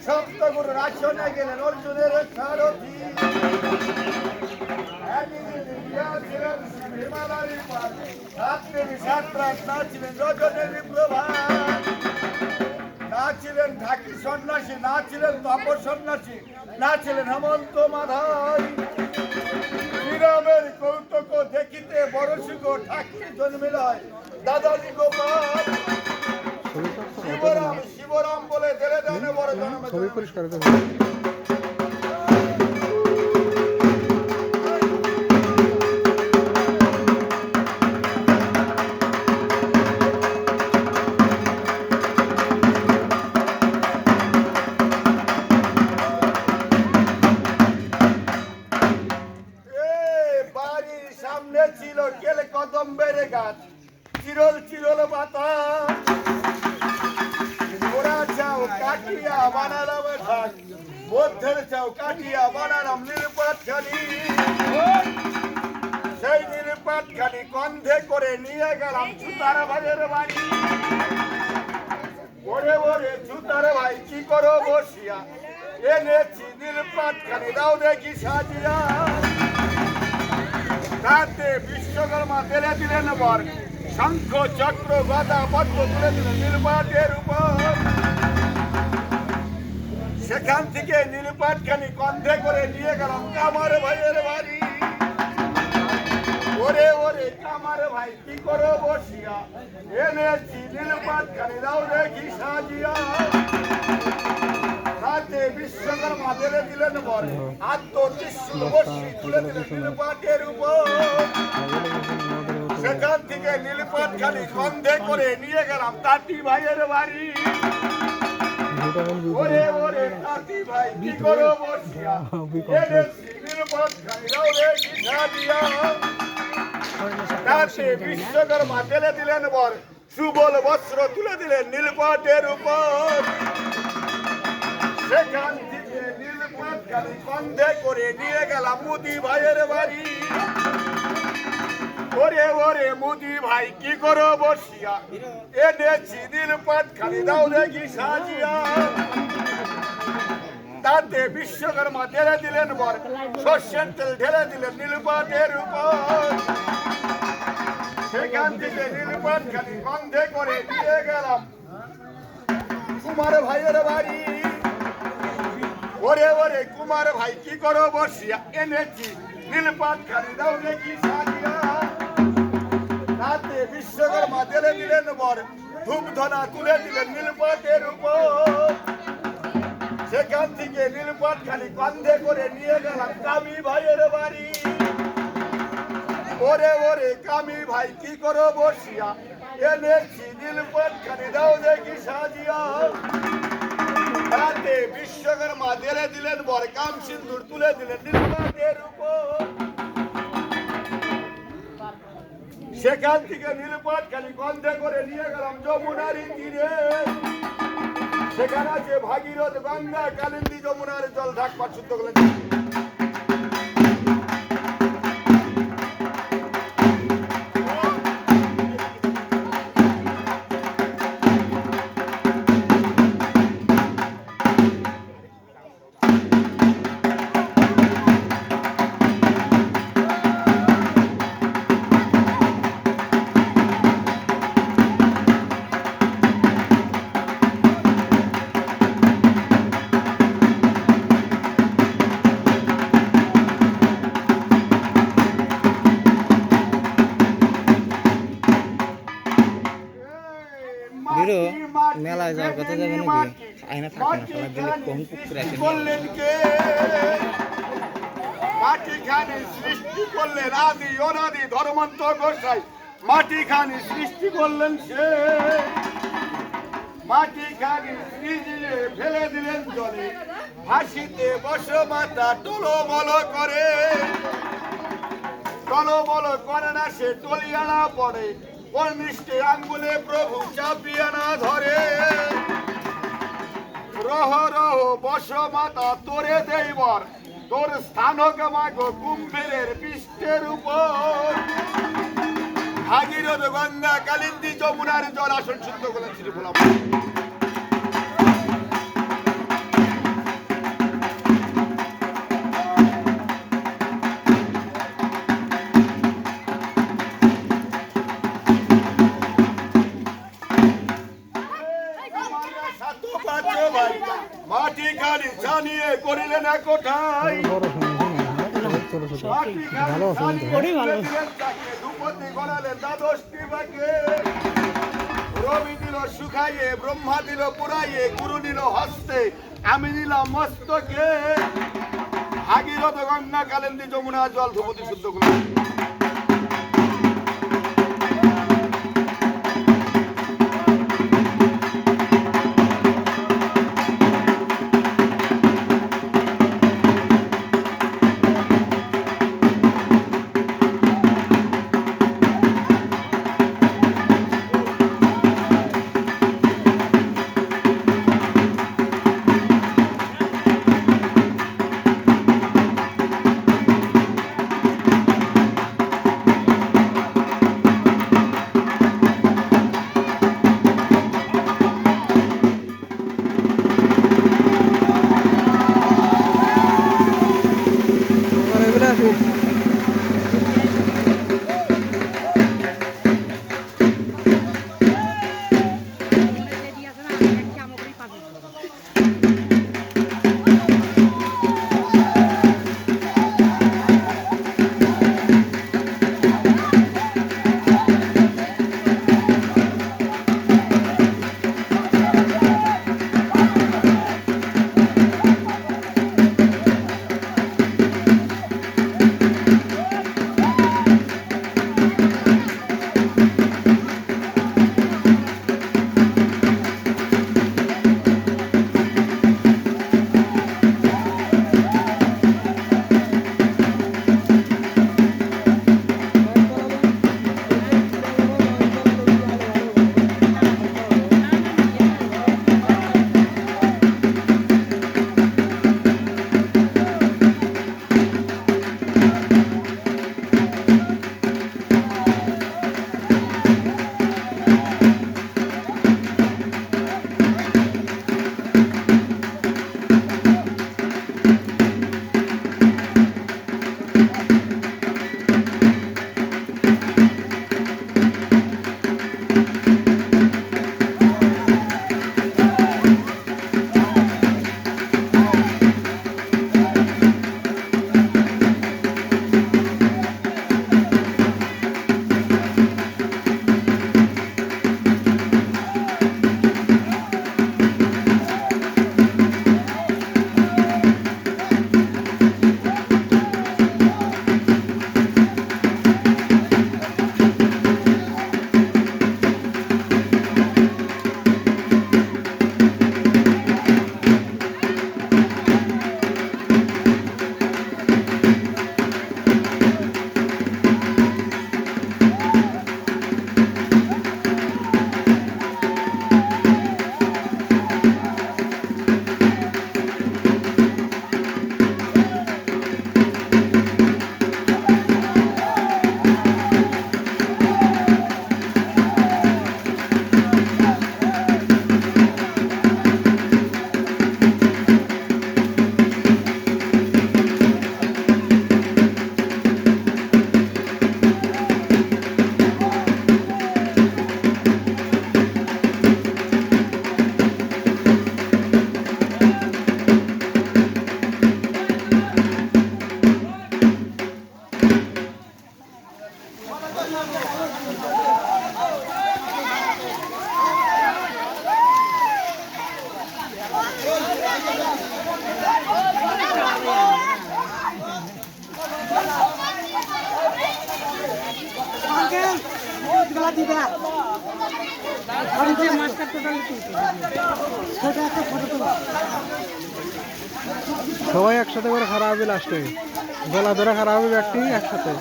সপ্তগুরুর আসনে গেলেন অর্জুনের সারথি। নাচিলেন রজনী প্রভাত, নাচিলেন ঢাকি সন্ন্যাসী, নাচিলেন তপর সন্ন্যাসী, নাচিলেন হেমন্ত মাধাই। শ্রীরামের কৌতুক দেখিতে বড় সুখ, ঠাকুর জন্মিল দাদাজি গোপাল। শিবরাম শিবরাম বলে দেলে দেনে বড় জন্মে। ছবি পরিষ্কার করে ছিল কেলে কদম্বের গাছ, চিরল চিরল পাতা। ওরা চাও কাটিয়া বানালাম ঘাট, মধ্যের চাও কাটিয়া বানালাম নীলপাটখানি। সেই নীলপাটখানি কন্ধে করে নিয়ে গেলাম ছুতার ভাইয়ের বাড়ি। ওরে ওরে ছুতার ভাই কি করো বসিয়া, এনেছি নীলপাটখানি দাও দেখি সাজিয়া। তাতে বিশ্বকর্মা তেলে দিলেন বর, শঙ্খ চক্র গদা পদ্ম তুলে দিলেন নীলপাটের উপর। সেখান থেকে নীলপাটখানি কন্ধে করে নিয়ে গেলাম কামার ভাইয়ের বাড়ি। ওরে ওরে কামার ভাই কি করো বসিয়া, এনেছি নীলপাটখানি দাও দেখি সাজিয়া। তাতে বিশ্বকর্মা তেলে দিলেন বর, আত্মত্রিশূল বর্ষি তুলে দিলেন নীলপাটের উপর। সেখান থেকে নীলপাটখানি কন্ধে করে নিয়ে গেলাম তাঁতি ভাইয়ের বাড়ি। ওরে ওরে তাঁতি ভাই কি করো বসিয়া, এনেছি নীলপাটখানি দাও দেখি সাজিয়া। তাতে বিশ্বকর্মা তেলে দিলেন বর, সুবল বস্ত্র তুলে দিলেন নীলপাটের উপর। সেখান থেকে নীলপাটখানি কন্ধে করে নিয়ে গেলাম মুদি ভাইয়ের বাড়ি। ওরে ওরে মুদি ভাই কি করো বসিয়া, এনেছি নীলপাটখানি দাও দেখি সাজিয়া। তাতে বিশ্বকর্মা ঢেলে দিলেন বর, সর্ষের তেল ঢেলে দিলেন নীলপাটের উপর। সেখান থেকে নীলপাটখানি কন্ধে করে নিয়ে গেলাম কুমার ভাইয়ের বাড়ি। ওরে ওরে কুমার ভাই কি করো বসিয়া, এনেছি নীলপাটখানি দাও দেখি সাজিয়া। তাতে বিশ্বকর্মা ঢেলে দিলেন বর, ধূপ ধনা তুলে দিলেন নীলপাটের উপর। সেখান থেকে নীলপাটখানি কন্ধে করে নিয়ে গেলাম কামি ভাইয়ের বাড়ি। ওরে ওরে কামি ভাই কি করো বসিয়া, এনেছি নীলপাটখানি দাও দেখি সাজিয়া। তাতে বিশ্বকর্মা ঢেলে দিলেন বর, কাম সিন্দুর তুলে দিলেন নীলপাটের উপর। সেখান থেকে নীলপাটখানি কন্ধে করে নিয়ে গেলাম যমুনারই তীরে। সেখানে আছে ভাগীরথ, গঙ্গা, কালিন্দী, যমুনার জল ঢাকপাট শুদ্ধ করলেন। বিরো মেলায় যাওয়ার কথা যাবে নাকি? আইনা থাকে না, খেলা দিলে কম পুকুরে আসে। মাটিখানি সৃষ্টি করলেন আদি অনাদি ধর্মন্ত গোসাই, মাটিখানি সৃষ্টি করলেন সে। মাটিখানি নিজে ফেলে দিলেন জলে, হাসিতে বসো মাতা টলমল করে। টলমল করে না সে টলিয়ানা পড়ে, কর্নিষ্ঠে আঙ্গুলে প্রভু চাপিয়া না ধরে। রহ রহ বস মাতা তোরে দেবর, তোর স্থানক মাগো কুম্ভীরের পৃষ্ঠের উপর। ভাগীরথ, গঙ্গা, কালিন্দী, যমুনার জল আসন শুদ্ধ করেছিল বলা। মাটি খালি জানিয়ে করিলেন এক কোঠায় বড় শুনে মাটি খালি ভালো জানিয়ে দিলেন তাকে দুপতি গড়ালেন দ্বাদশটি বাকে রবি দিল শুকাইয়ে ব্রহ্মা দিল পুরাইয়ে গুরু দিল হস্তে আমি দিলাম মস্তকে ভাগীরথ গঙ্গা কালেন্দি যমুনা জল ধুপতি শুদ্ধ করলাম সবাই একসাথে করে খারাপ হবে লাস্টে, গলা ধরে খারাপ হবে ব্যক্তি একসাথে।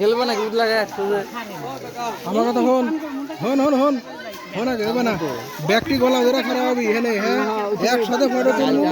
খেলবে না গিট লাগে আমার কথা হন হন হন হন হন আগে হবে না ব্যক্তি গলা ধরে খারাপ হবে। হ্যাঁ একসাথে ফটো তুলবো।